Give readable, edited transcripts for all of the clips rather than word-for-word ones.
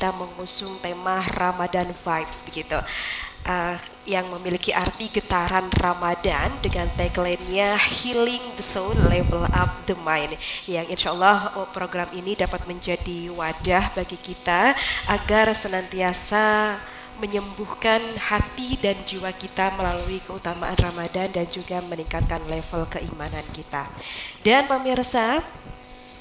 Indonesia mengusung tema Ramadan Vibes begitu. Yang memiliki arti getaran Ramadan dengan tagline-nya Healing the Soul, Level Up the Mind, yang insya Allah program ini dapat menjadi wadah bagi kita agar senantiasa menyembuhkan hati dan jiwa kita melalui keutamaan Ramadan dan juga meningkatkan level keimanan kita. Dan pemirsa,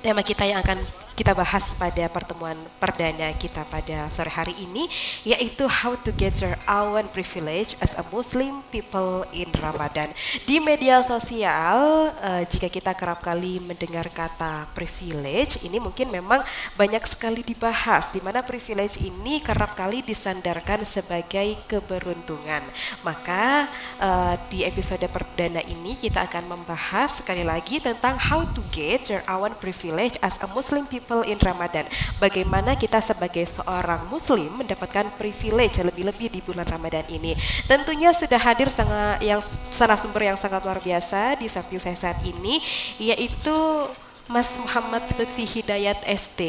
tema kita yang akan kita bahas pada pertemuan perdana kita pada sore hari ini yaitu how to get your own privilege as a Muslim people in Ramadan. Di media sosial jika kita kerap kali mendengar kata privilege, ini mungkin memang banyak sekali dibahas, di mana privilege ini kerap kali disandarkan sebagai keberuntungan. Maka di episode perdana ini kita akan membahas sekali lagi tentang how to get your own privilege as a Muslim people in Ramadan. Bagaimana kita sebagai seorang Muslim mendapatkan privilege lebih-lebih di bulan Ramadan ini. Tentunya sudah hadir narasumber yang sangat luar biasa di samping saya saat ini, yaitu Mas Muhammad Lutfi Hidayat ST,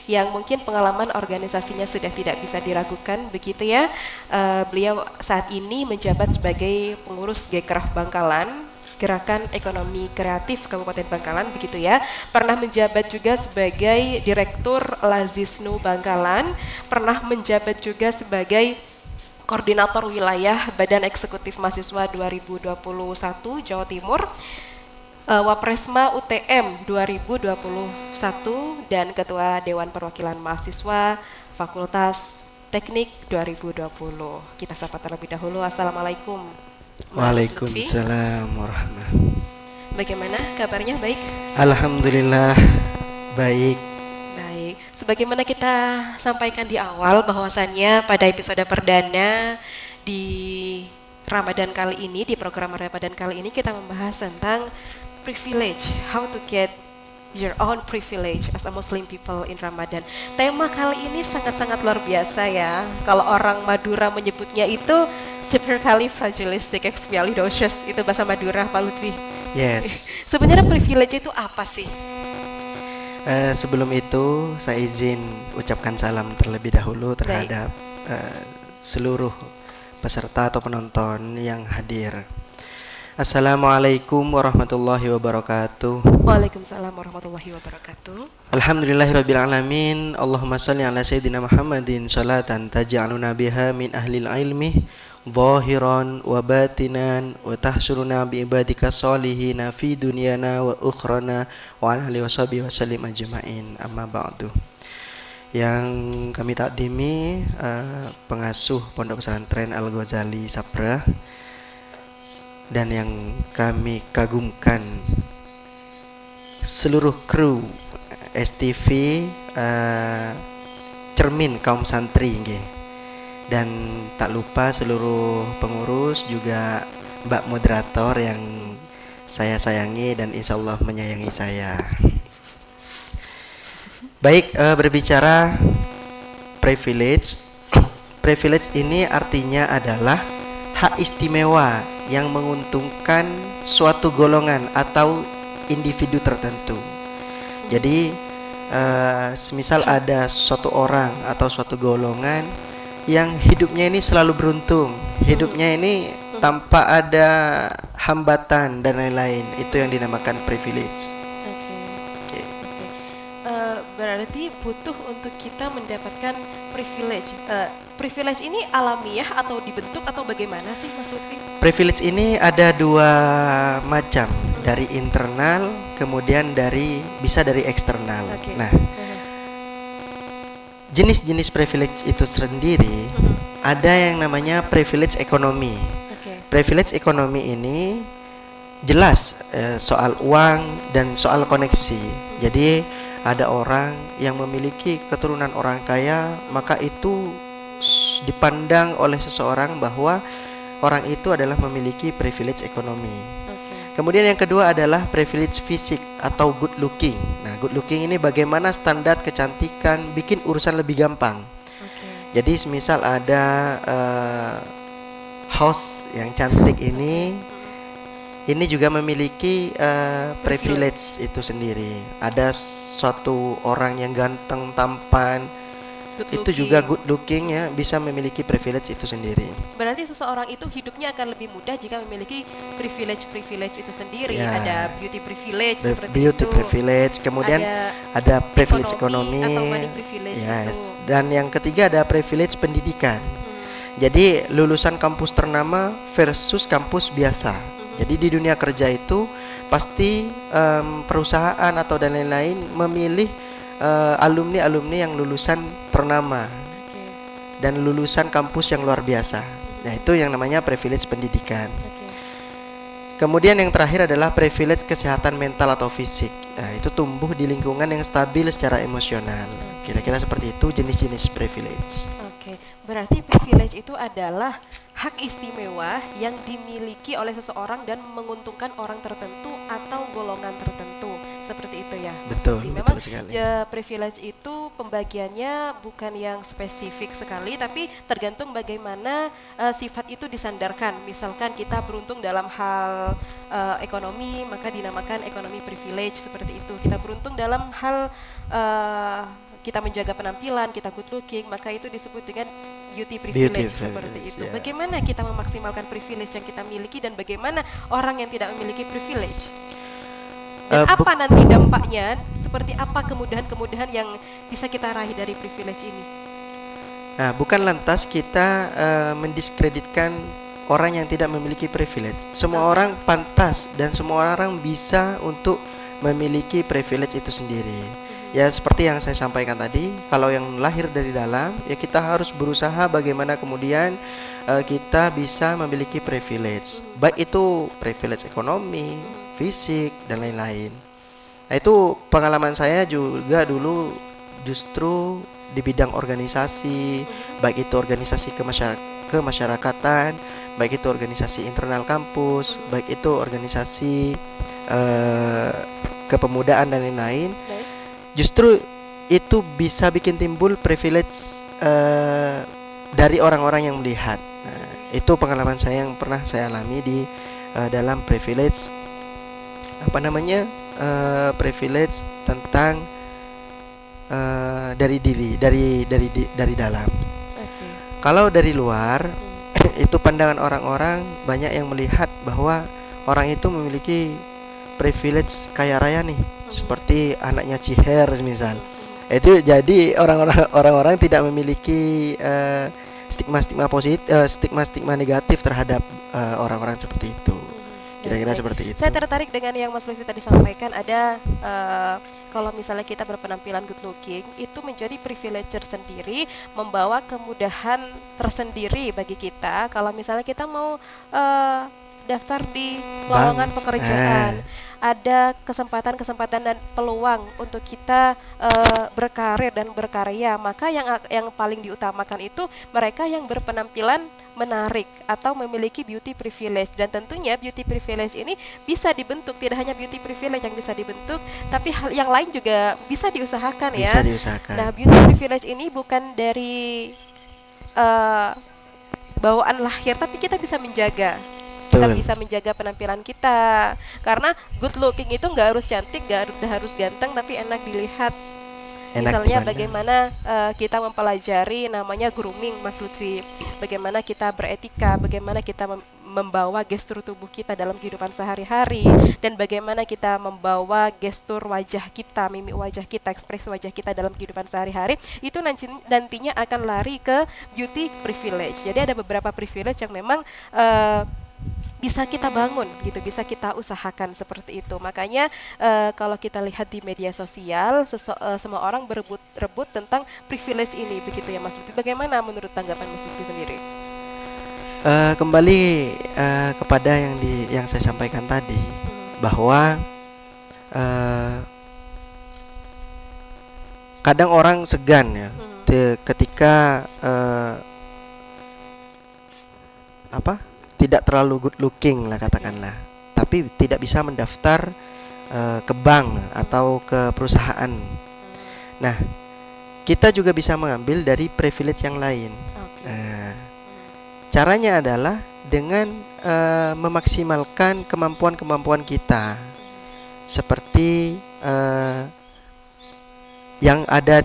yang mungkin pengalaman organisasinya sudah tidak bisa diragukan begitu ya. Beliau saat ini menjabat sebagai pengurus Gekraf Bangkalan, Gerakan Ekonomi Kreatif Kabupaten Bangkalan begitu ya. Pernah menjabat juga sebagai Direktur Lazisnu Bangkalan, pernah menjabat juga sebagai Koordinator Wilayah Badan Eksekutif Mahasiswa 2021 Jawa Timur, Wapresma UTM 2021 dan Ketua Dewan Perwakilan Mahasiswa Fakultas Teknik 2020. Kita sapa terlebih dahulu. Assalamualaikum. Waalaikumsalam warahmatullahi. Bagaimana kabarnya? Baik? Alhamdulillah baik. Baik. Sebagaimana kita sampaikan di awal bahwasannya pada episode perdana di Ramadan kali ini, di program Ramadan kali ini kita membahas tentang privilege, how to get your own privilege as a Muslim people in Ramadan. Tema kali ini sangat-sangat luar biasa ya. Kalau orang Madura menyebutnya itu supercalifragilisticexpialidocious, itu bahasa Madura, Pak Lutfi. Yes. Sebenarnya privilege itu apa sih? Sebelum itu saya izin ucapkan salam terlebih dahulu terhadap seluruh peserta atau penonton yang hadir. Assalamualaikum warahmatullahi wabarakatuh. Waalaikumsalam warahmatullahi wabarakatuh. Alhamdulillahirabbil alamin. Allahumma shalli ala sayyidina Muhammadin sholatan taj'aluna biha min ahlil ilmi zahiran wa batinan wa tahsyuruna bi ibadika sholihina fi dunyana wa ukhrana wa ala alihi washabihi wasallim ajmain. Amma ba'du. Yang kami takdimi pengasuh Pondok Pesantren Al Ghazali Saprah, dan yang kami kagumkan seluruh kru STV Cermin Kaum Santri nggih. Dan tak lupa seluruh pengurus, juga Mbak moderator yang saya sayangi dan insya Allah menyayangi saya. Baik, berbicara privilege. Privilege ini artinya adalah hak istimewa yang menguntungkan suatu golongan atau individu tertentu. Jadi semisal ada suatu orang atau suatu golongan yang hidupnya ini selalu beruntung, hidupnya ini tanpa ada hambatan dan lain-lain, itu yang dinamakan privilege. Oke. Berarti butuh untuk kita mendapatkan privilege. Privilege ini alamiah atau dibentuk atau bagaimana sih Mas Lutfi? Privilege ini ada dua macam, dari internal kemudian bisa dari eksternal. Okay. Nah, jenis-jenis privilege itu sendiri ada yang namanya privilege ekonomi. Okay. Privilege ekonomi ini jelas soal uang dan soal koneksi. Jadi ada orang yang memiliki keturunan orang kaya, maka itu dipandang oleh seseorang bahwa orang itu adalah memiliki privilege ekonomi. Kemudian yang kedua adalah privilege fisik atau good looking. Nah, good looking ini bagaimana standar kecantikan bikin urusan lebih gampang. Jadi semisal ada host yang cantik ini juga memiliki privilege itu sendiri. Ada suatu orang yang ganteng, tampan, good itu juga looking. good looking ya, bisa memiliki privilege itu sendiri. Berarti seseorang itu hidupnya akan lebih mudah jika memiliki privilege-privilege itu sendiri. Ya, Ada beauty privilege seperti beauty itu, privilege, kemudian ada ada privilege ekonomi atau ekonomi, money privilege itu. yes, dan yang ketiga ada privilege pendidikan. Hmm. Jadi lulusan kampus ternama versus kampus biasa. Jadi di dunia kerja itu pasti perusahaan atau dan lain-lain memilih alumni-alumni yang lulusan ternama Oke, dan lulusan kampus yang luar biasa. Nah, itu yang namanya privilege pendidikan. oke. Kemudian yang terakhir adalah privilege kesehatan mental atau fisik. Nah, itu tumbuh di lingkungan yang stabil secara emosional. Kira-kira seperti itu jenis-jenis privilege. Oke, berarti privilege itu adalah hak istimewa yang dimiliki oleh seseorang dan menguntungkan orang tertentu atau golongan tertentu. Seperti itu ya. Mas Betul, Lutfi. betul Memang sekali. privilege itu pembagiannya bukan yang spesifik sekali, tapi tergantung bagaimana sifat itu disandarkan. Misalkan kita beruntung dalam hal ekonomi, maka dinamakan ekonomi privilege seperti itu. Kita beruntung dalam hal kita menjaga penampilan, kita good looking, maka itu disebut dengan beauty privilege seperti privilege, itu. ya. Bagaimana kita memaksimalkan privilege yang kita miliki dan bagaimana orang yang tidak memiliki privilege? Dan apa nanti dampaknya? Seperti apa kemudahan-kemudahan yang bisa kita raih dari privilege ini? Nah, bukan lantas kita mendiskreditkan orang yang tidak memiliki privilege. Semua orang pantas dan semua orang bisa untuk memiliki privilege itu sendiri. Ya, seperti yang saya sampaikan tadi, kalau yang lahir dari dalam, ya kita harus berusaha bagaimana kemudian kita bisa memiliki privilege. Baik itu privilege ekonomi, fisik, dan lain-lain. Nah, itu pengalaman saya juga dulu justru di bidang organisasi, baik itu organisasi kemasyarakatan, baik itu organisasi internal kampus, baik itu organisasi kepemudaan dan lain-lain. Baik. Justru itu bisa bikin timbul privilege dari orang-orang yang melihat. Nah, itu pengalaman saya yang pernah saya alami di dalam privilege privilege tentang dari dalam. Oke. Kalau dari luar itu pandangan orang-orang banyak yang melihat bahwa orang itu memiliki privilege kaya raya nih, seperti anaknya Ciher misal. Itu jadi orang-orang tidak memiliki stigma-stigma positif, stigma-stigma negatif terhadap orang-orang seperti itu. Kira-kira Baik. seperti itu. Saya tertarik dengan yang Mas Lutfi tadi sampaikan. Ada kalau misalnya kita berpenampilan good looking, itu menjadi privilege tersendiri, membawa kemudahan tersendiri bagi kita. Kalau misalnya kita mau daftar di lowongan pekerjaan, ada kesempatan-kesempatan dan peluang untuk kita berkarir dan berkarya, maka yang paling diutamakan itu mereka yang berpenampilan menarik atau memiliki beauty privilege. Dan tentunya beauty privilege ini bisa dibentuk, tidak hanya beauty privilege yang bisa dibentuk, tapi hal yang lain juga bisa diusahakan ya. Bisa diusahakan. Nah, beauty privilege ini bukan dari bawaan lahir, tapi kita bisa menjaga. Kita Betul. bisa menjaga penampilan kita, karena good looking itu nggak harus cantik, nggak harus ganteng, tapi enak dilihat. Misalnya bagaimana kita mempelajari namanya grooming, Mas Lutfi. Bagaimana kita beretika, bagaimana kita membawa gestur tubuh kita dalam kehidupan sehari-hari, dan bagaimana kita membawa gestur wajah kita, mimik wajah kita, ekspresi wajah kita dalam kehidupan sehari-hari, itu nantinya akan lari ke beauty privilege. Jadi ada beberapa privilege yang memang bisa kita bangun gitu, bisa kita usahakan seperti itu. Makanya kalau kita lihat di media sosial, semua orang berebut tentang privilege ini, begitu ya Mas Lutfi. Bagaimana menurut tanggapan Mas Lutfi sendiri? Kembali kepada yang saya sampaikan tadi, bahwa kadang orang segan ya ketika tidak terlalu good looking lah katakanlah, tapi tidak bisa mendaftar ke bank atau ke perusahaan. Nah, kita juga bisa mengambil dari privilege yang lain. Caranya adalah dengan memaksimalkan kemampuan-kemampuan kita, seperti yang ada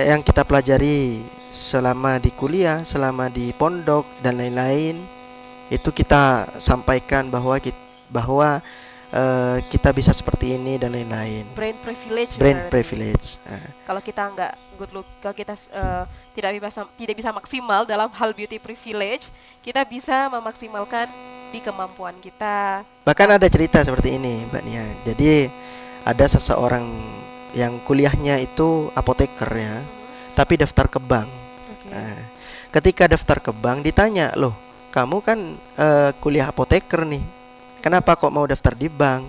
yang kita pelajari selama di kuliah, selama di pondok dan lain-lain, itu kita sampaikan bahwa kita bisa seperti ini dan lain-lain. Brain privilege Brain berarti. privilege. Kalau kita nggak good look, kalau kita tidak bisa maksimal dalam hal beauty privilege, kita bisa memaksimalkan di kemampuan kita. Bahkan ada cerita seperti ini, Mbak Nia. Jadi ada seseorang yang kuliahnya itu apoteker ya, tapi daftar ke bank. Oke. Nah, ketika daftar ke bank ditanya, "Loh, kamu kan kuliah apoteker nih. Kenapa kok mau daftar di bank?"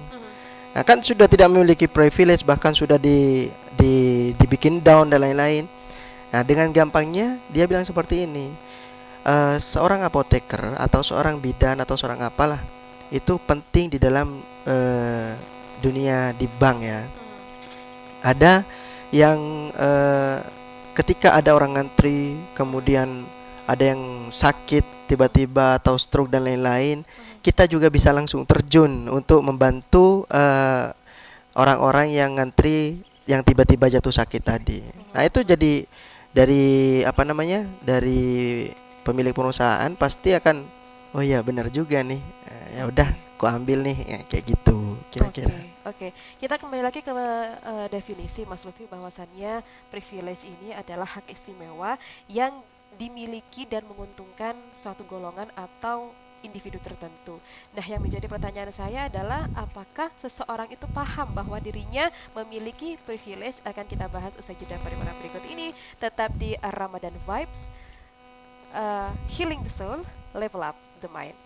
Nah, kan sudah tidak memiliki privilege, bahkan sudah dibikin down dan lain-lain. Nah, dengan gampangnya dia bilang seperti ini. Seorang apoteker atau seorang bidan atau seorang apalah itu penting di dalam dunia di bank ya. Ada yang ketika ada orang ngantri, kemudian ada yang sakit tiba-tiba atau stroke dan lain-lain, kita juga bisa langsung terjun untuk membantu orang-orang yang ngantri yang tiba-tiba jatuh sakit tadi. Nah, itu jadi dari apa namanya? Dari pemilik perusahaan pasti akan, oh iya benar juga nih. Ya udah, aku ambil nih ya, kayak gitu kira-kira. Oke. Kita kembali lagi ke definisi Mas Lutfi, bahwasannya privilege ini adalah hak istimewa yang dimiliki dan menguntungkan suatu golongan atau individu tertentu. Nah, yang menjadi pertanyaan saya adalah apakah seseorang itu paham bahwa dirinya memiliki privilege? Akan kita bahas usai jeda pariwara berikut ini. Tetap di Ramadan Vibes, Healing the Soul, Level Up the Mind.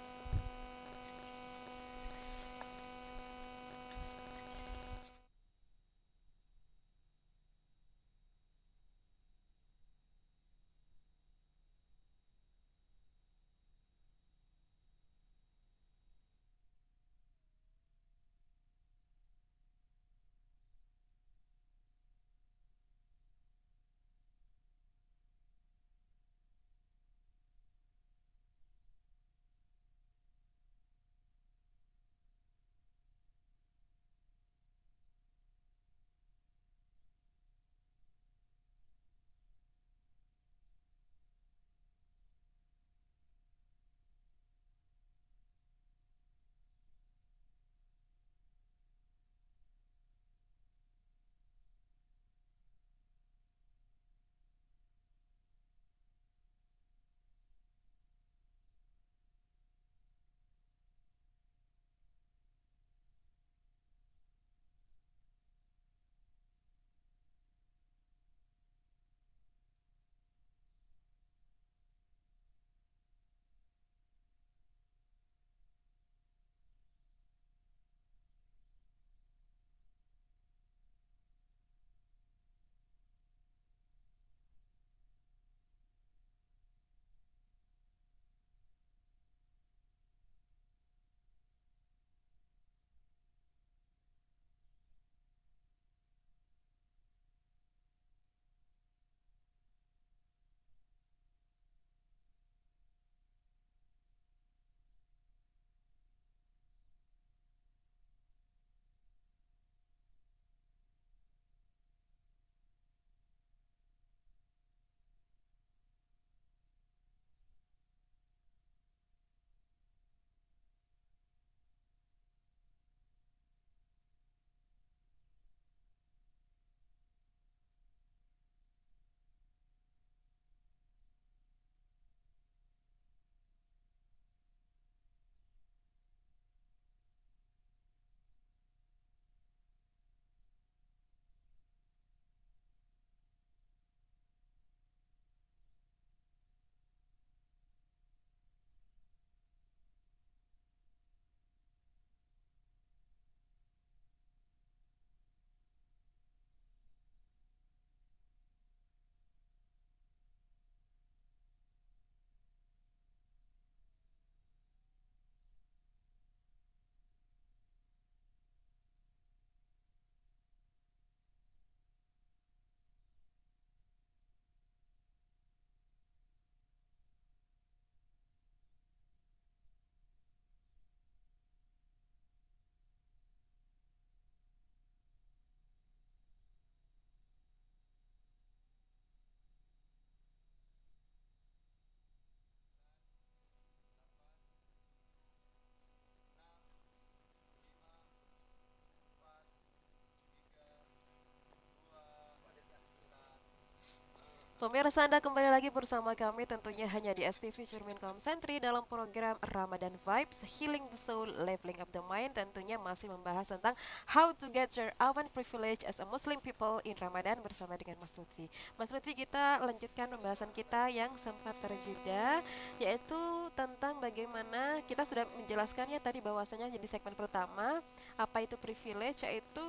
Pemirsa, Anda kembali lagi bersama kami tentunya hanya di STV Cermin Komsentri dalam program Ramadan Vibes, Healing the Soul, Leveling Up the Mind. Tentunya masih membahas tentang how to get your own privilege as a Muslim people in Ramadan bersama dengan Mas Lutfi. Mas Lutfi, kita lanjutkan pembahasan kita yang sempat terjeda, yaitu tentang bagaimana kita sudah menjelaskannya tadi bahwasanya jadi segmen pertama, apa itu privilege, yaitu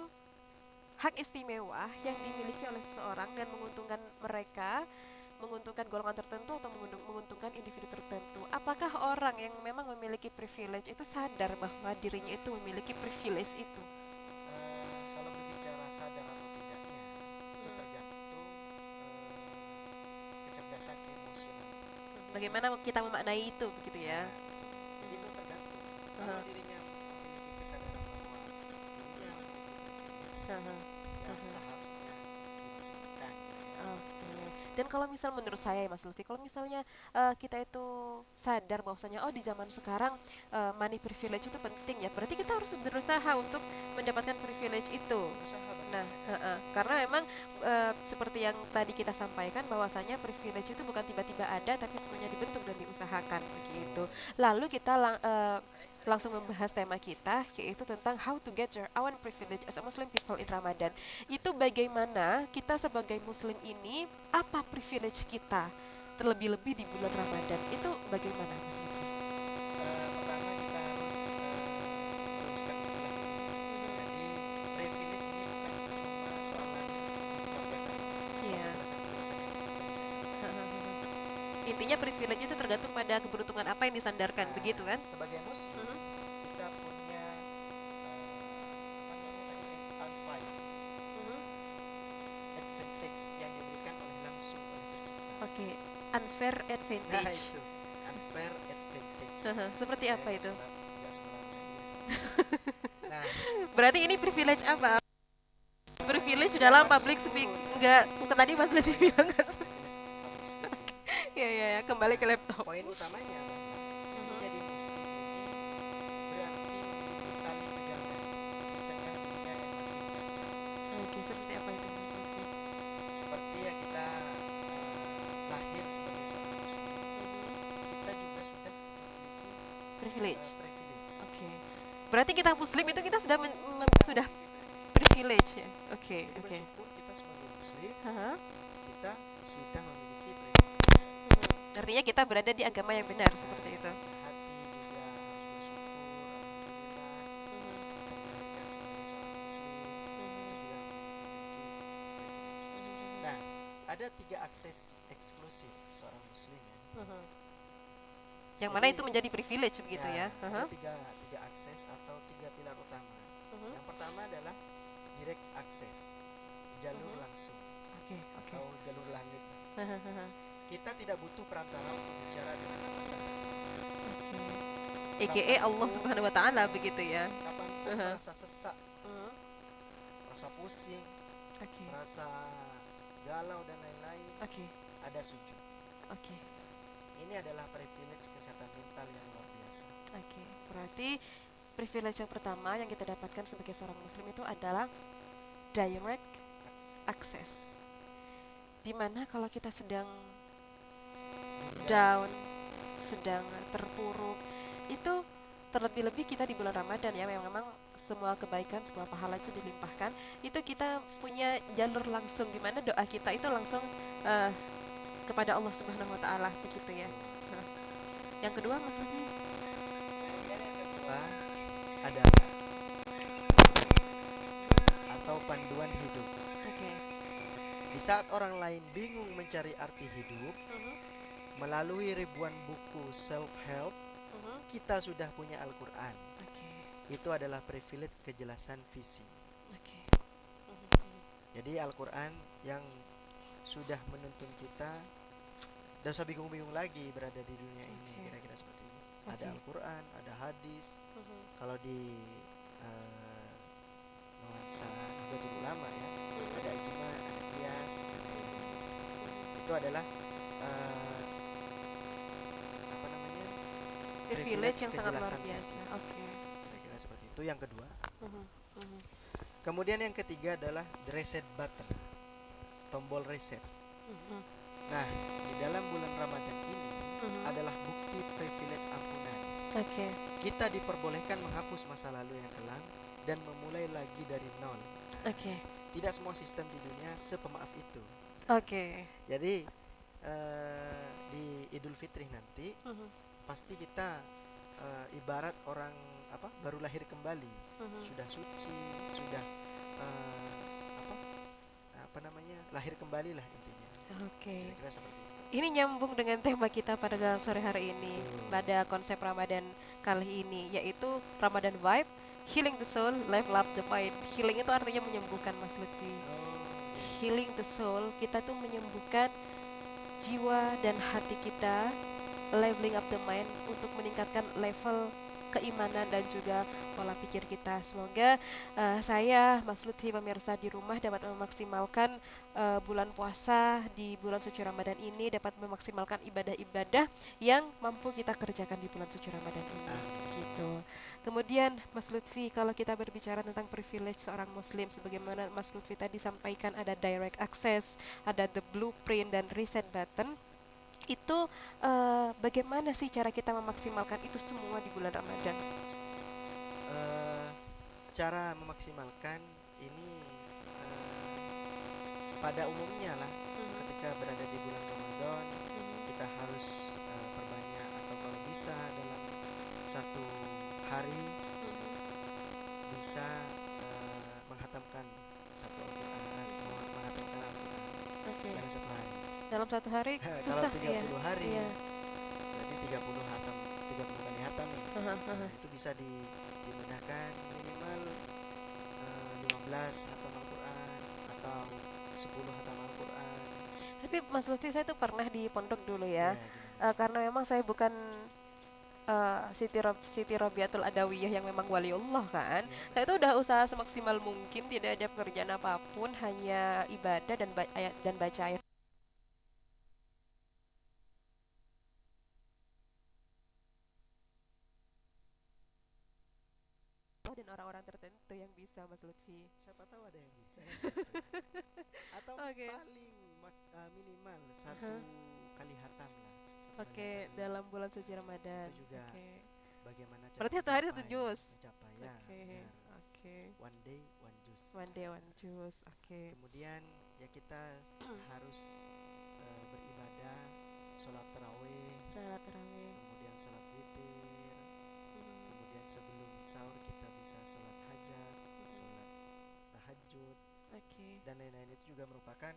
hak istimewa yang dimiliki oleh seseorang dan menguntungkan mereka, menguntungkan golongan tertentu atau menguntungkan individu tertentu. Apakah orang yang memang memiliki privilege itu sadar bahwa dirinya itu memiliki privilege itu? Kalau berbicara sadar atau tidaknya, itu tergantung kecerdasan emosional. Bagaimana kita memaknai itu begitu ya? Jadi itu tergantung. Kalau Aha, dirinya memiliki kesadaran bahwa dirinya memiliki privilege, aha, ya aha. seharusnya dimaksudkan gitu ya. Oke. Dan kalau misal menurut saya ya Mas Lutfi, kalau misalnya kita itu sadar bahwasanya oh di zaman sekarang money privilege itu penting ya, berarti kita harus berusaha untuk mendapatkan privilege itu. Berusaha Nah, bagaimana caranya? karena memang seperti yang tadi kita sampaikan bahwasanya privilege itu bukan tiba-tiba ada tapi semuanya dibentuk dan diusahakan begitu. Lalu kita langsung membahas tema kita yaitu tentang how to get your own privilege as a Muslim people in Ramadan. Itu bagaimana kita sebagai muslim ini apa privilege kita terlebih-lebih di bulan Ramadan itu bagaimana Mas Lutfi? Pertama kita harus meluruskan istilah dulu. Jadi privilege ini bukan cuma soal keluarga Iya. seperti penjelasan-penjelasan yang tadi saya sampaikan. Intinya privilege itu tergantung pada keberuntungan apa yang disandarkan begitu kan? Sebagai muslim Mhm. kita punya apa namanya tadi unfired Mhm. advantage yang diberikan oleh langsung oleh pencipta. Oke, unfair Nah advantage. itu unfair advantage. Seperti Saya apa nggak itu? sekolah nggak sekolah bahasa Inggris. Nah Berarti ini privilege apa? Privilege yang dalam public langsung speak turun. enggak, bukan tadi Mas Lutfi Oh ya, bilang nggak privilege public speaking. ya, ya, ya, kembali ke Nah, laptop. poin utamanya adalah Mhm. menjadi muslim ini berarti memiliki tali pegangan di tengah dunia yang makin kacau. Oke, seperti apa itu Mas Lutfi? Seperti ya kita lahir sebagai seorang muslim, Mhm. kita juga sudah memiliki Privilege. privilege. Oke. Berarti kita muslim itu kita sudah sudah Memiliki privilege. privilege ya. Oke, Jadi oke. bersyukur kita sebagai muslim, Haha. kita sudah memiliki privilege. Artinya kita berada di agama yang benar Nah, seperti itu. hati juga harus bersyukur, alhamdulillah kita dilahirkan sebagai seorang muslim, kita juga memiliki privilege. Nah, ada 3 akses eksklusif seorang muslim ya. Yang mana Jadi, itu menjadi privilege begitu ya. ada tiga akses atau 3 pilar utama. Yang pertama adalah direct access, jalur langsung Oke, oke. atau jalur langit. Kita tidak butuh perantara untuk bicara dengan atasan. EGE Allah Kapanpun, Subhanahu wa taala begitu ya. kapanpun Aha. merasa sesak, merasa pusing, Oke. merasa galau dan lain-lain, Oke. ada sujud. Oke. Ini adalah privilege kesehatan mental yang luar biasa. Oke. Berarti privilege yang pertama yang kita dapatkan sebagai seorang muslim itu adalah direct access. Dimana kalau kita sedang down, sedang terpuruk, itu terlebih-lebih kita di bulan Ramadan ya, memang semua kebaikan, semua pahala itu dilimpahkan. Itu kita punya jalur langsung di mana doa kita itu langsung eh, kepada Allah Subhanahu wa taala begitu ya. Nah, yang kedua Mas Lutfi. Kemudian yang kedua adalah atau panduan hidup. Oke. Di saat orang lain bingung mencari arti hidup, Mhm, melalui ribuan buku self-help, mhm. kita sudah punya Al-Quran. Oke. Itu adalah privilege kejelasan visi. Oke. Jadi Al-Quran yang sudah menuntun kita, tidak usah bingung-bingung lagi berada di dunia ini, Oke. kira-kira seperti ini. Oke. Ada Al-Quran, ada hadis. Mhm, Kalau di eh, nuansa Nahdlatul Ulama ya, ada ijma, ada qiyas, itu adalah eh, apa namanya, privilege yang sangat luar kejelasan biasa. visi. Oke. Kira-kira seperti itu. Yang kedua. Mhm, mhm, Kemudian yang ketiga adalah the reset button, tombol reset. mhm. Nah, di dalam bulan Ramadan ini Mhm. adalah bukti privilege ampunan. Oke. Kita diperbolehkan menghapus masa lalu yang kelam dan memulai lagi dari nol. Nah, Oke. tidak semua sistem di dunia sepemaaf itu. Oke. Jadi di Idul Fitri nanti Mhm. pasti kita ibarat orang apa baru lahir kembali, Mhm. sudah suci, sudah eh, apa apa namanya lahir kembali lah intinya. Oke. Kira-kira seperti itu. Ini nyambung dengan tema kita pada sore hari ini, Betul. pada konsep Ramadan kali ini, yaitu Ramadan Vibe, Healing the Soul, Level Up the Mind. Healing itu artinya menyembuhkan, Mas Lutfi. Oh, Healing the soul, kita tuh menyembuhkan jiwa dan hati kita, leveling up the mind untuk meningkatkan level keimanan dan juga pola pikir kita. Semoga saya, Mas Lutfi, pemirsa di rumah dapat memaksimalkan bulan puasa di bulan suci Ramadan ini, dapat memaksimalkan ibadah-ibadah yang mampu kita kerjakan di bulan suci Ramadan ini. Gitu. Kemudian Mas Lutfi, kalau kita berbicara tentang privilege seorang Muslim, sebagaimana Mas Lutfi tadi sampaikan, ada direct access, ada the blueprint dan reset button. Itu bagaimana sih cara kita memaksimalkan itu semua di bulan Ramadan? eh, cara memaksimalkan ini pada umumnya lah ketika berada di bulan Ramadan kita harus perbanyak atau kalau bisa dalam satu hari bisa menghatamkan satu Al-Quran, menghatamkan Al-Quran Oke. dalam satu hari. Dalam satu hari Kalau susah ya. 30 hari Iya. berarti 30 hatam, 30 kali hatam nih. Haha, Nah, haha. itu bisa dimudahkan minimal 15 hatam Al-Quran atau 10 hatam Al-Quran. Tapi Mas Lutfi, saya tuh pernah di pondok dulu Ya, ya. gimana? Karena memang saya bukan Siti Robiatul Adawiyah yang memang waliullah kan. Ya, Saya itu udah usaha semaksimal mungkin, tidak ada pekerjaan apapun, hanya ibadah dan ayat dan baca ayat Allah dan orang-orang tertentu yang bisa, Mas Lutfi. siapa tahu ada yang bisa. Atau Oke. paling minimal satu Aha. kali hatam lah. Satu kali Oke, hatam. dalam bulan suci Ramadan. Itu juga Oke. bagaimana cara Berarti satu hari satu jus. mencapai ya Oke. benar. Oke. One day one juice. One day one juice. Oke. Kemudian ya kita harus beribadah, sholat tarawih, Salat tarawih. kemudian sholat witir, kemudian sebelum sahur kita bisa sholat hajat, sholat tahajud, Oke. dan lain-lain. Itu juga merupakan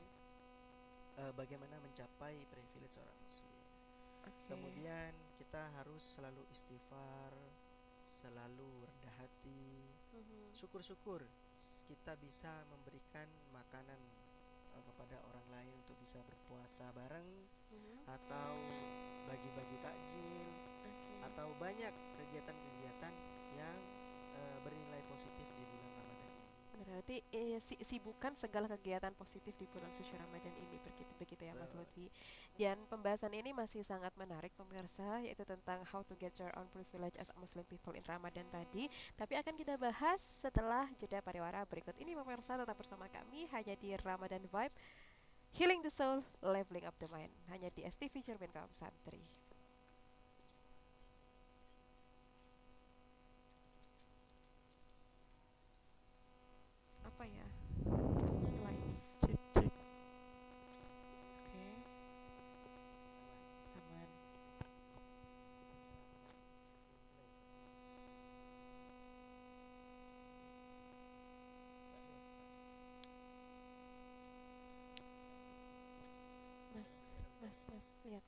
bagaimana mencapai privilege seorang muslim. Oke. Kemudian kita harus selalu istighfar, selalu rendah hati, syukur-syukur kita bisa memberikan makanan kepada orang lain untuk bisa berpuasa bareng atau bagi-bagi takjil atau banyak kegiatan-kegiatan yang bernilai positif di bulan Ramadan ini. Berarti sibukan segala kegiatan positif di bulan suci Ramadan ini, begitu ya Mas Lutfi. Dan pembahasan ini masih sangat menarik pemirsa, yaitu tentang how to get your own privilege as a Muslim people in Ramadan tadi. Tapi akan kita bahas setelah jeda pariwara berikut ini pemirsa, tetap bersama kami hanya di Ramadan Vibe, Healing the Soul, Leveling Up the Mind, hanya di STV Cermin Kaum Santri. Apa ya setelah ini? Cek cek. Oke, aman. Mas, mas, lihat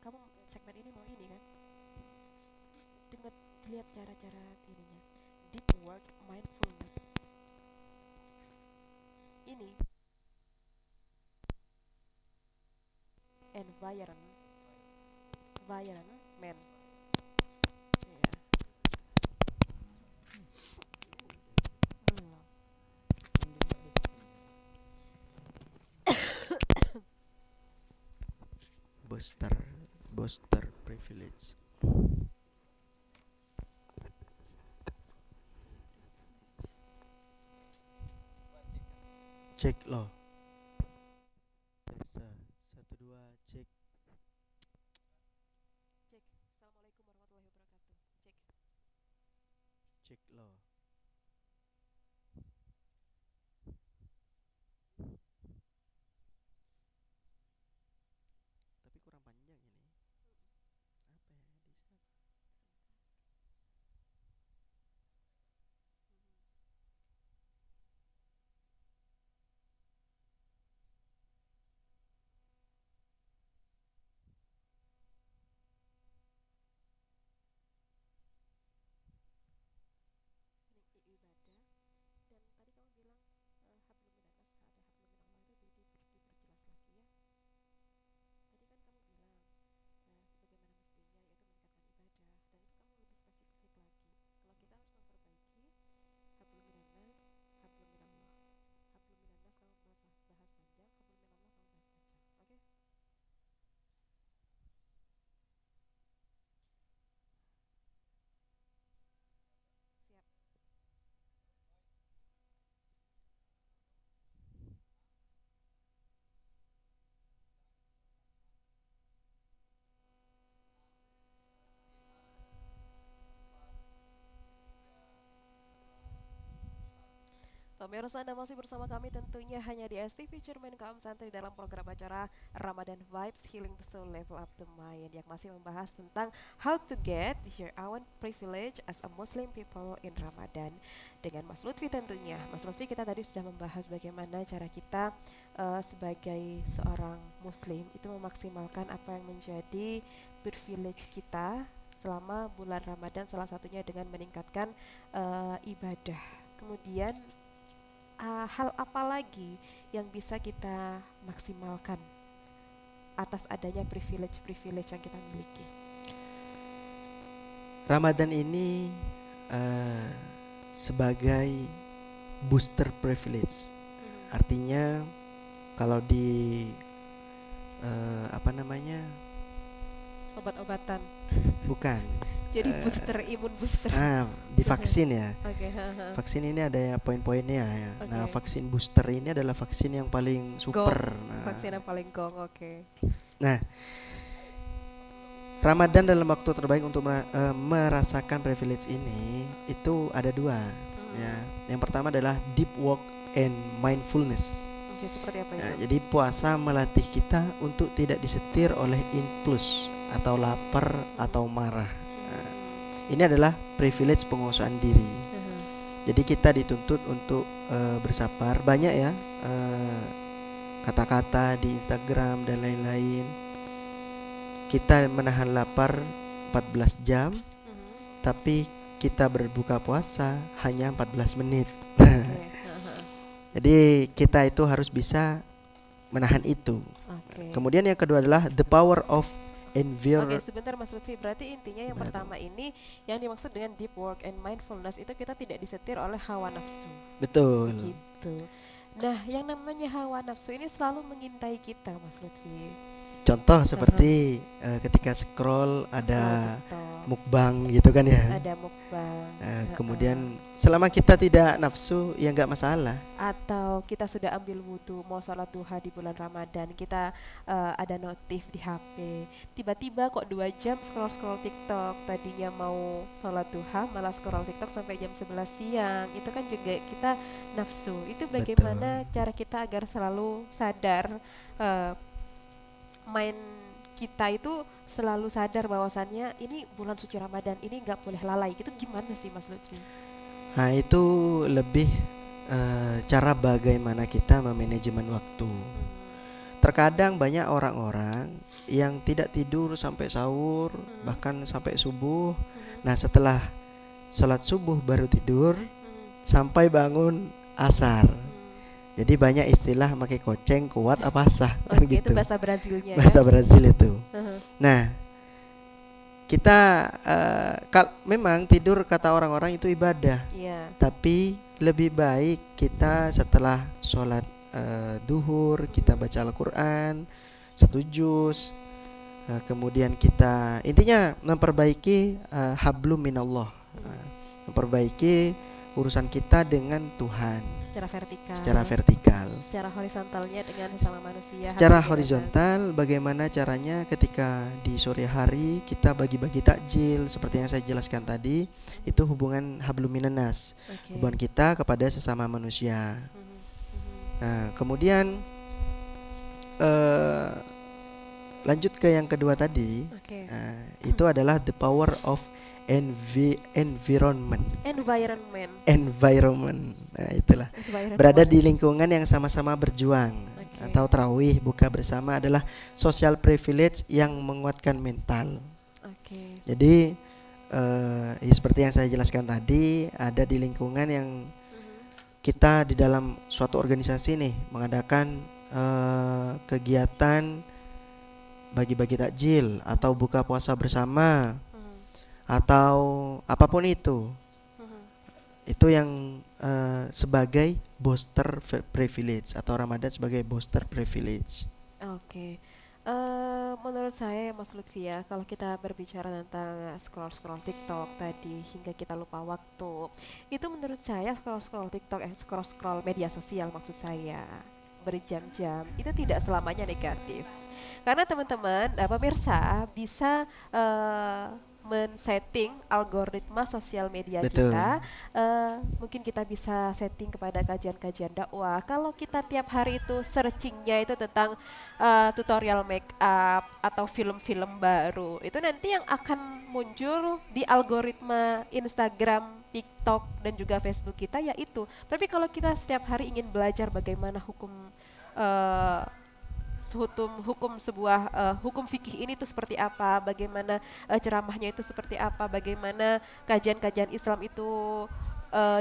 kamu segmen ini mau ini kan? Dengar, lihat cara-cara ininya. Deep work mindfulness. Ini environment, environment. Iya, belum. Booster, booster privilege. Cek loh. Tes satu dua cek. cek lo. Tapi kurang panjang ini. Apa ya di sana? Ini ibadah. Dan tadi kamu bilang hablum minanas, ada hablum minallah itu diperjelas lagi ya. Tadi kan kamu bilang sebagaimana mestinya yaitu meningkatkan ibadah, dan itu kamu lebih spesifik lagi. Kalau kita harus memperbaiki hablum minanas, hablum minallah. Hablum minanas kamu bahas panjang, hablum minallah kamu bahas panjang. Oke? Siap. Pemirsa, Anda masih bersama kami tentunya hanya di STV Cermin Kaum Santri dalam program acara Ramadan Vibes Healing the Soul Level Up the Mind yang masih membahas tentang how to get your own privilege as a Muslim people in Ramadan dengan Mas Lutfi tentunya. Mas Lutfi, kita tadi sudah membahas bagaimana cara kita sebagai seorang Muslim itu memaksimalkan apa yang menjadi privilege kita selama bulan Ramadan, salah satunya dengan meningkatkan ibadah. Kemudian hal apa lagi yang bisa kita maksimalkan atas adanya privilege-privilege yang kita miliki? Ramadan ini sebagai booster privilege. Artinya kalau di apa namanya? Obat-obatan. Bukan. Jadi imun booster. Di vaksin ya. Oke. Vaksin ini ada ya poin-poinnya ya. Oke. Nah, vaksin booster ini adalah vaksin yang paling super. Vaksin yang paling gong, oke. Nah, Ramadan dalam waktu terbaik untuk merasakan privilege ini itu ada dua. Ya, yang pertama adalah deep work and mindfulness. Oke, seperti apa itu? Nah, jadi puasa melatih kita untuk tidak disetir oleh impuls atau lapar atau marah. Nah, ini adalah privilege penguasaan diri. Jadi kita dituntut untuk bersabar. Banyak ya kata-kata di Instagram dan lain-lain. Kita menahan lapar 14 jam, tapi kita berbuka puasa hanya 14 menit. Jadi kita itu harus bisa menahan itu. Kemudian yang kedua adalah the power of Oke, sebentar Mas Lutfi. Berarti intinya yang pertama ini yang dimaksud dengan deep work and mindfulness itu kita tidak disetir oleh hawa nafsu. Betul. Gitu. Nah, yang namanya hawa nafsu ini selalu mengintai kita, Mas Lutfi. Contoh seperti ketika scroll ada mukbang gitu kan ya. Ada mukbang. Kemudian selama kita tidak nafsu ya nggak masalah. Atau kita sudah ambil wudhu mau sholat duha di bulan Ramadan, kita ada notif di HP, tiba-tiba kok 2 jam scroll TikTok. Tadinya mau sholat duha malah scroll TikTok sampai jam 11 siang. Itu kan juga kita nafsu. Itu bagaimana cara kita agar selalu sadar, main kita itu selalu sadar bahwasannya ini bulan suci Ramadan, ini nggak boleh lalai. Gitu gimana sih Mas Lutfi? Nah, itu lebih cara bagaimana kita memanajemen waktu. Terkadang banyak orang-orang yang tidak tidur sampai sahur, bahkan sampai subuh. Nah, setelah sholat subuh baru tidur sampai bangun asar. Jadi banyak istilah pakai koceng kuat apa sah kan gitu. Itu bahasa Brazilnya. Bahasa ya? Brazil itu. Nah, kita memang tidur kata orang-orang itu ibadah. Tapi lebih baik kita setelah sholat duhur kita baca Al-Quran 1 juz, kemudian kita intinya memperbaiki hablum minallah, memperbaiki urusan kita dengan Tuhan Secara vertikal. secara vertikal. Secara horizontalnya dengan sesama manusia. Secara harus diatas. horizontal, bagaimana caranya ketika di sore hari kita bagi-bagi takjil seperti yang saya jelaskan tadi, itu hubungan hablum minannas, Oke. hubungan kita kepada sesama manusia. Nah, kemudian lanjut ke yang kedua tadi. Oke. Itu adalah the power of environment. Environment. Nah, itulah. Berada di lingkungan yang sama-sama berjuang atau tarawih buka bersama adalah social privilege yang menguatkan mental. Oke. Jadi seperti yang saya jelaskan tadi, ada di lingkungan yang kita di dalam suatu organisasi nih mengadakan kegiatan bagi-bagi takjil atau buka puasa bersama atau apapun itu yang sebagai booster privilege atau Ramadan sebagai booster privilege. Oke. Menurut saya Mas Lutfi ya, kalau kita berbicara tentang scroll TikTok tadi hingga kita lupa waktu, itu menurut saya scroll TikTok, scroll media sosial maksud saya berjam-jam itu tidak selamanya negatif. Karena teman-teman, pemirsa bisa men-setting algoritma sosial media Betul. kita. Mungkin kita bisa setting kepada kajian-kajian dakwah. Kalau kita tiap hari itu searchingnya itu tentang tutorial make up atau film-film baru, itu nanti yang akan muncul di algoritma Instagram, TikTok dan juga Facebook kita yaitu. Tapi kalau kita setiap hari ingin belajar bagaimana hukum sebuah hukum fikih ini tuh seperti apa, bagaimana ceramahnya itu seperti apa, bagaimana kajian-kajian Islam itu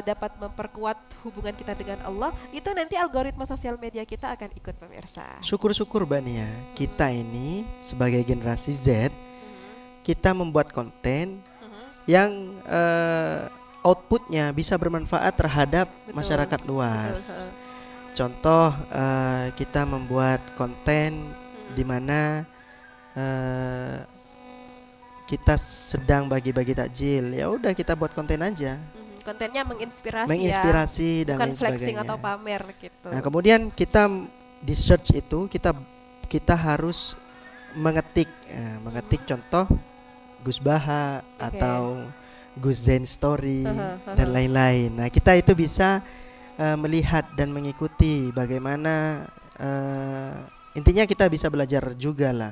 dapat memperkuat hubungan kita dengan Allah, itu nanti algoritma sosial media kita akan ikut pemirsa. Syukur-syukur Mbak Nia, kita ini sebagai generasi Z, kita membuat konten yang outputnya bisa bermanfaat terhadap masyarakat luas. Contoh kita membuat konten di mana kita sedang bagi-bagi takjil, ya udah kita buat konten aja. Kontennya menginspirasi dan bukan lain flexing sebagainya atau pamer gitu. Nah, kemudian kita di search itu kita harus mengetik contoh Gus Baha atau Gus Zain Story dan lain-lain. Nah, kita itu bisa melihat dan mengikuti bagaimana intinya kita bisa belajar juga lah.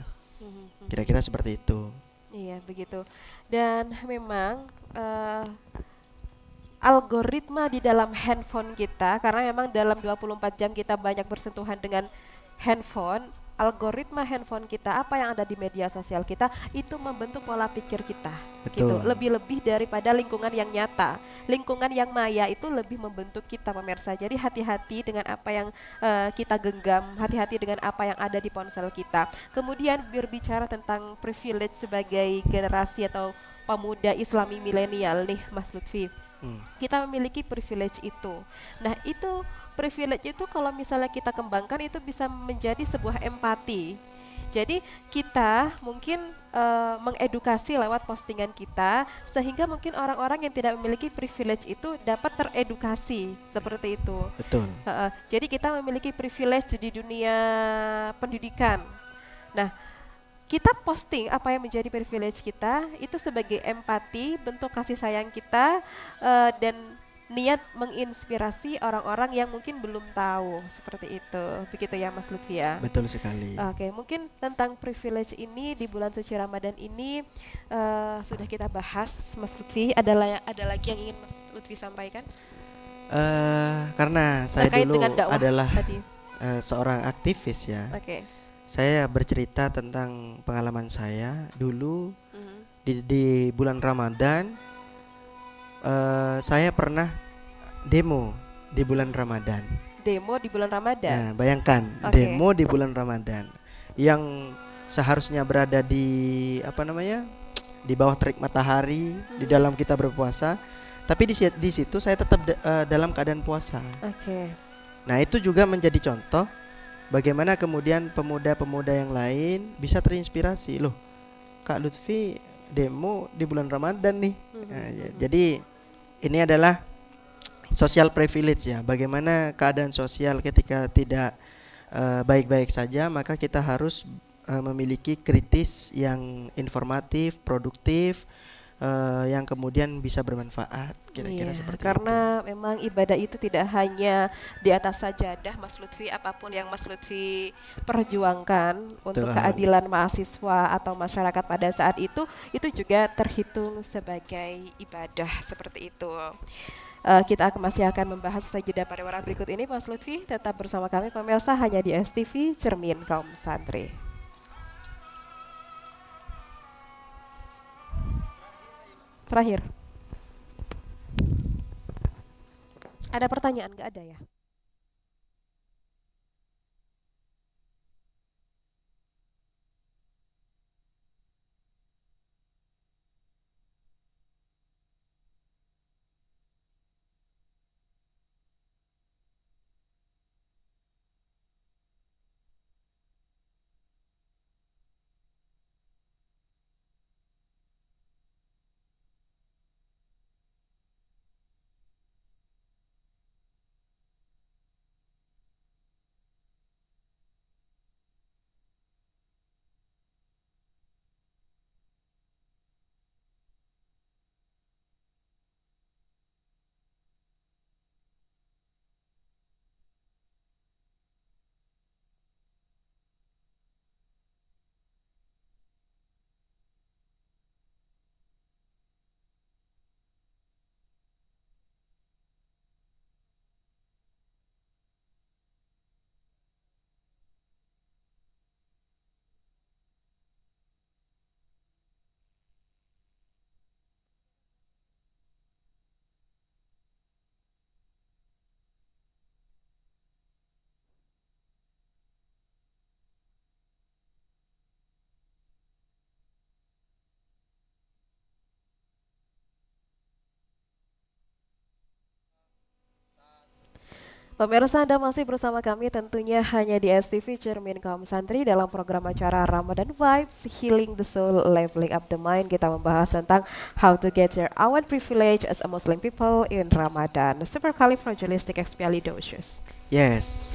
Kira-kira seperti itu. Iya, begitu. Dan memang algoritma di dalam handphone kita, karena memang dalam 24 jam kita banyak bersentuhan dengan handphone, algoritma handphone kita, apa yang ada di media sosial kita itu membentuk pola pikir kita. Betul. Gitu. Lebih-lebih daripada lingkungan yang nyata. Lingkungan yang maya itu lebih membentuk kita pemirsa. Jadi hati-hati dengan apa yang kita genggam, hati-hati dengan apa yang ada di ponsel kita. Kemudian berbicara tentang privilege sebagai generasi atau pemuda Islami milenial nih Mas Lutfi. Kita memiliki privilege itu. Nah, itu privilege itu kalau misalnya kita kembangkan itu bisa menjadi sebuah empati. Jadi kita mungkin mengedukasi lewat postingan kita sehingga mungkin orang-orang yang tidak memiliki privilege itu dapat teredukasi seperti itu. Betul. Jadi kita memiliki privilege di dunia pendidikan. Nah, kita posting apa yang menjadi privilege kita itu sebagai empati, bentuk kasih sayang kita dan niat menginspirasi orang-orang yang mungkin belum tahu seperti itu. Begitu ya Mas Lutfi ya. Betul sekali. Oke, mungkin tentang privilege ini di bulan suci Ramadan ini sudah kita bahas Mas Lutfi. Ada lagi yang ingin Mas Lutfi sampaikan? Karena saya terkait dulu dengan dakwah adalah tadi. Seorang aktivis ya. Oke. Saya bercerita tentang pengalaman saya dulu di bulan Ramadan. Saya pernah demo di bulan Ramadan. Demo di bulan Ramadan. Nah, bayangkan demo di bulan Ramadan yang seharusnya berada di di bawah terik matahari di dalam kita berpuasa, tapi di situ saya tetap dalam keadaan puasa. Oke. Nah, itu juga menjadi contoh bagaimana kemudian pemuda-pemuda yang lain bisa terinspirasi. Loh, Kak Lutfi demo di bulan Ramadan nih. Jadi ini adalah social privilege ya. Bagaimana keadaan sosial ketika tidak baik-baik saja, maka kita harus memiliki kritis yang informatif, produktif, yang kemudian bisa bermanfaat, kira-kira Iya, seperti itu. karena memang ibadah itu tidak hanya di atas sajadah, Mas Lutfi, apapun yang Mas Lutfi perjuangkan untuk Betul. keadilan mahasiswa atau masyarakat pada saat itu juga terhitung sebagai ibadah seperti itu. Kita masih akan membahas usai jeda pariwara berikut ini, Mas Lutfi. Tetap bersama kami pemirsa hanya di STV Cermin Kaum Santri. Terakhir, ada pertanyaan nggak ada ya? Pemirsa, Anda masih bersama kami tentunya hanya di STV Cermin Kaum Santri dalam program acara Ramadan Vibes, Healing the Soul, Leveling Up the Mind. Kita membahas tentang how to get your own privilege as a Muslim people in Ramadan. Supercalifragilisticexpialidocious. Yes.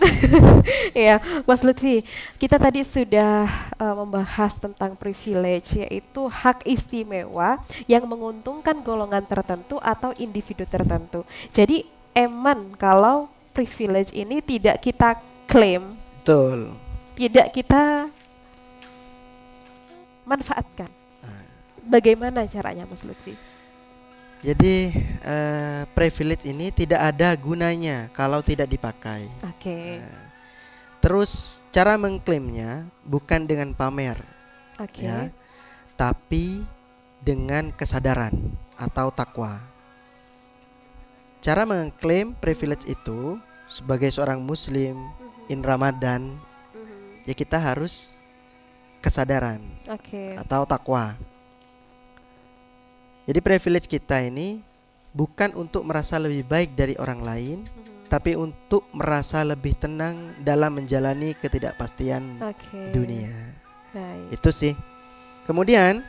Ya, Mas Lutfi, kita tadi sudah membahas tentang privilege, yaitu hak istimewa yang menguntungkan golongan tertentu atau individu tertentu. Jadi, eman kalau privilege ini tidak kita klaim, Betul. tidak kita manfaatkan. Bagaimana caranya, Mas Lutfi? Jadi privilege ini tidak ada gunanya kalau tidak dipakai. Oke, Terus cara mengklaimnya bukan dengan pamer, oke, ya, tapi dengan kesadaran atau takwa. Cara mengklaim privilege itu sebagai seorang muslim in Ramadan, ya kita harus kesadaran oke, atau takwa. Jadi privilege kita ini bukan untuk merasa lebih baik dari orang lain, tapi untuk merasa lebih tenang dalam menjalani ketidakpastian oke. dunia. Baik. Itu sih. Kemudian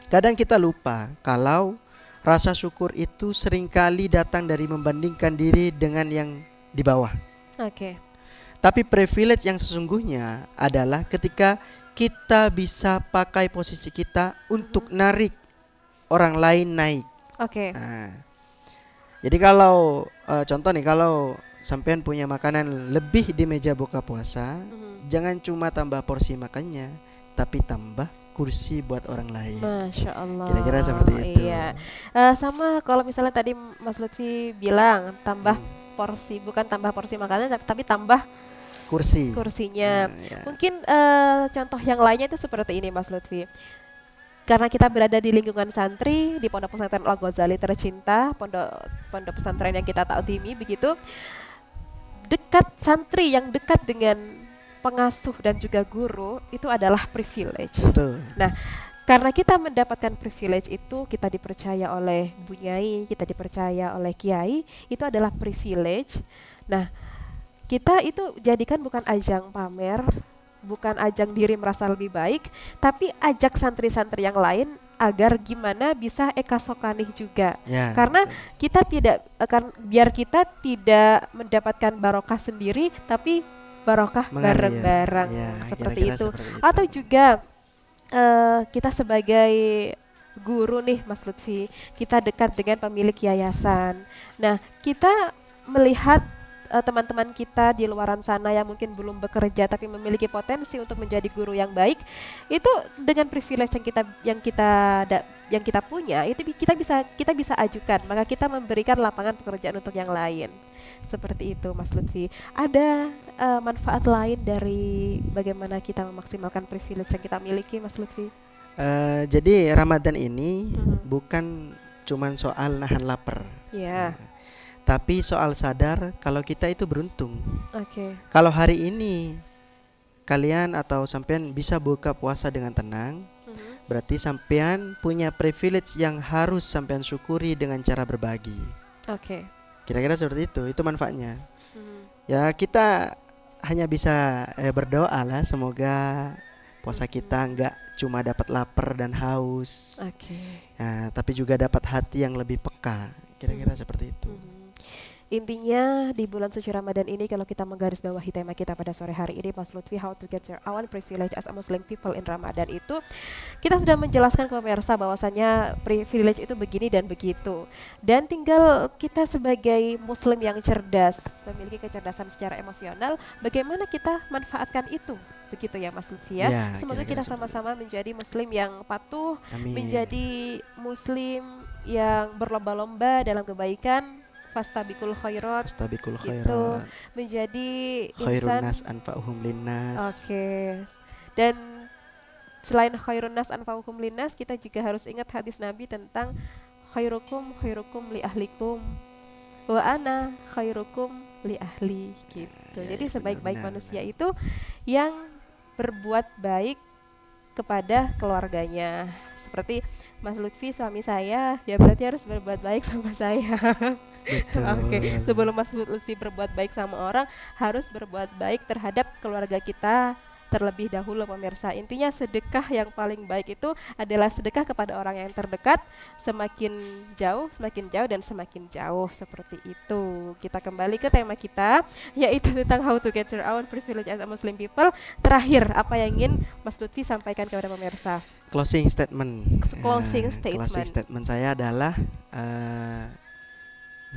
kadang kita lupa kalau rasa syukur itu seringkali datang dari membandingkan diri dengan yang di bawah. Oke, Tapi privilege yang sesungguhnya adalah ketika kita bisa pakai posisi kita untuk narik orang lain naik. oke, Nah, jadi kalau contoh nih, kalau sampean punya makanan lebih di meja buka puasa, jangan cuma tambah porsi makannya, tapi tambah kursi buat orang lain. Masya Allah. Kira-kira seperti itu. Iya. Sama kalau misalnya tadi Mas Lutfi bilang tambah porsi, bukan tambah porsi makanan, tapi tambah Kursi. kursinya. Nah, ya. Mungkin contoh yang lainnya itu seperti ini, Mas Lutfi. Karena kita berada di lingkungan santri di Pondok Pesantren Al Ghazali tercinta, pondok pondok pesantren yang kita taatimi begitu, dekat santri yang dekat dengan pengasuh dan juga guru itu adalah privilege. Betul. Nah, karena kita mendapatkan privilege itu, kita dipercaya oleh bunyai, kita dipercaya oleh kiai, itu adalah privilege. Nah, kita itu jadikan bukan ajang pamer, bukan ajang diri merasa lebih baik, tapi ajak santri-santri yang lain agar gimana bisa eka sokanih juga. Ya, Karena betul. kita tidak akan biar kita tidak mendapatkan barokah sendiri tapi barokah Mengalir. bareng-bareng Ya, seperti kira-kira itu. seperti itu. Atau juga kita sebagai guru nih Mas Lutfi, kita dekat dengan pemilik yayasan. Nah, kita melihat teman-teman kita di luaran sana yang mungkin belum bekerja tapi memiliki potensi untuk menjadi guru yang baik, itu dengan privilege yang kita punya, itu kita bisa ajukan, maka kita memberikan lapangan pekerjaan untuk yang lain. Seperti itu Mas Lutfi. Ada manfaat lain dari bagaimana kita memaksimalkan privilege yang kita miliki Mas Lutfi? Jadi Ramadan ini Mhm. bukan cuman soal nahan lapar, Ya, tapi soal sadar kalau kita itu beruntung. oke. Kalau hari ini kalian atau sampean bisa buka puasa dengan tenang, Mhm. berarti sampean punya privilege yang harus sampean syukuri dengan cara berbagi. Oke. Kira-kira seperti itu manfaatnya. Mhm. Ya kita hanya bisa berdoa lah, semoga puasa kita nggak cuma dapat lapar dan haus, Oke. tapi juga dapat hati yang lebih peka. Kira-kira seperti itu. Mhm. Intinya di bulan suci Ramadan ini kalau kita menggarisbawahi tema kita pada sore hari ini Mas Lutfi, how to get your own privilege as a Muslim people in Ramadan, itu kita sudah menjelaskan ke pemirsa bahwasanya privilege itu begini dan begitu. Dan tinggal kita sebagai muslim yang cerdas, memiliki kecerdasan secara emosional, bagaimana kita manfaatkan itu. Begitu ya Mas Lutfi ya. Ya, Semoga kira-kira kita seperti sama-sama menjadi muslim yang patuh, Amin. menjadi muslim yang berlomba-lomba dalam kebaikan, fastabikul khairat, Astabikul gitu, khairat. menjadi Khairun insan. nas anfa'uhum linnas. Oke. Dan selain khairun nas anfa'uhum linnas, kita juga harus ingat hadis Nabi tentang khairukum li ahlikum wa ana khairukum li ahli, gitu. Ya, Jadi ya, sebaik-baik benar, manusia itu yang berbuat baik kepada keluarganya. Seperti Mas Lutfi suami saya, ya berarti harus berbuat baik sama saya. betul. Oke, sebelum Mas Lutfi berbuat baik sama orang, harus berbuat baik terhadap keluarga kita terlebih dahulu pemirsa. Intinya sedekah yang paling baik itu adalah sedekah kepada orang yang terdekat, semakin jauh dan semakin jauh, seperti itu. Kita kembali ke tema kita, yaitu tentang how to get your own privilege as a Muslim people. Terakhir, apa yang ingin Mas Lutfi sampaikan kepada pemirsa? Closing statement. Closing Closing statement. statement saya adalah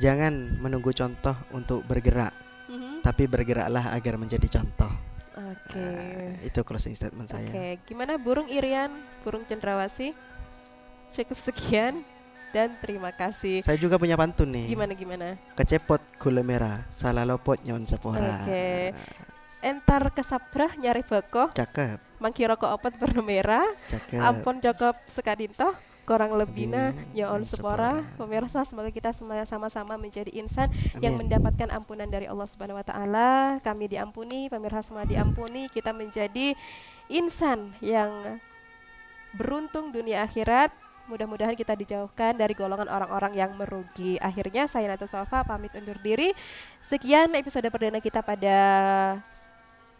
jangan menunggu contoh untuk bergerak, Mhm. tapi bergeraklah agar menjadi contoh. Oke. Itu closing statement saya. Oke, gimana Burung Irian, Burung Cendrawasih? Cukup sekian dan terima kasih. Saya juga punya pantun nih. Gimana? Kecepot gula merah, salah lopot nyon sepora. Oke. Entar kesabrah nyari bako, Cakep, mangkira ko opet bernu merah, cakep. ampun Jakob sekadinto, kurang lebihna nyaon nyon sepora. sepora. Pemirsa, semoga kita semua sama-sama menjadi insan yang Amin. mendapatkan ampunan dari Allah Subhanahu wa taala. Kami diampuni, pemirsa semua diampuni, kita menjadi insan yang beruntung dunia akhirat. Mudah-mudahan kita dijauhkan dari golongan orang-orang yang merugi. Akhirnya saya Nata Sofa pamit undur diri. Sekian episode perdana kita pada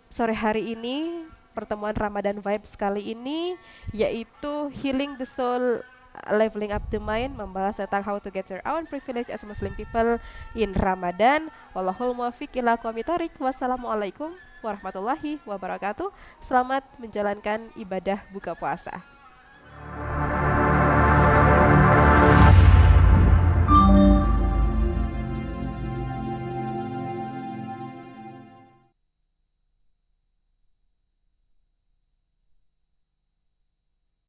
sore hari ini, pertemuan Ramadan Vibes kali ini, yaitu Healing the Soul, Leveling Up the Mind, membahas tentang how to get your own privilege as Muslim people in Ramadan. Wallahul muwaffiq ila aqwamit thoriq. Wassalamualaikum warahmatullahi wabarakatuh. Selamat menjalankan ibadah buka puasa.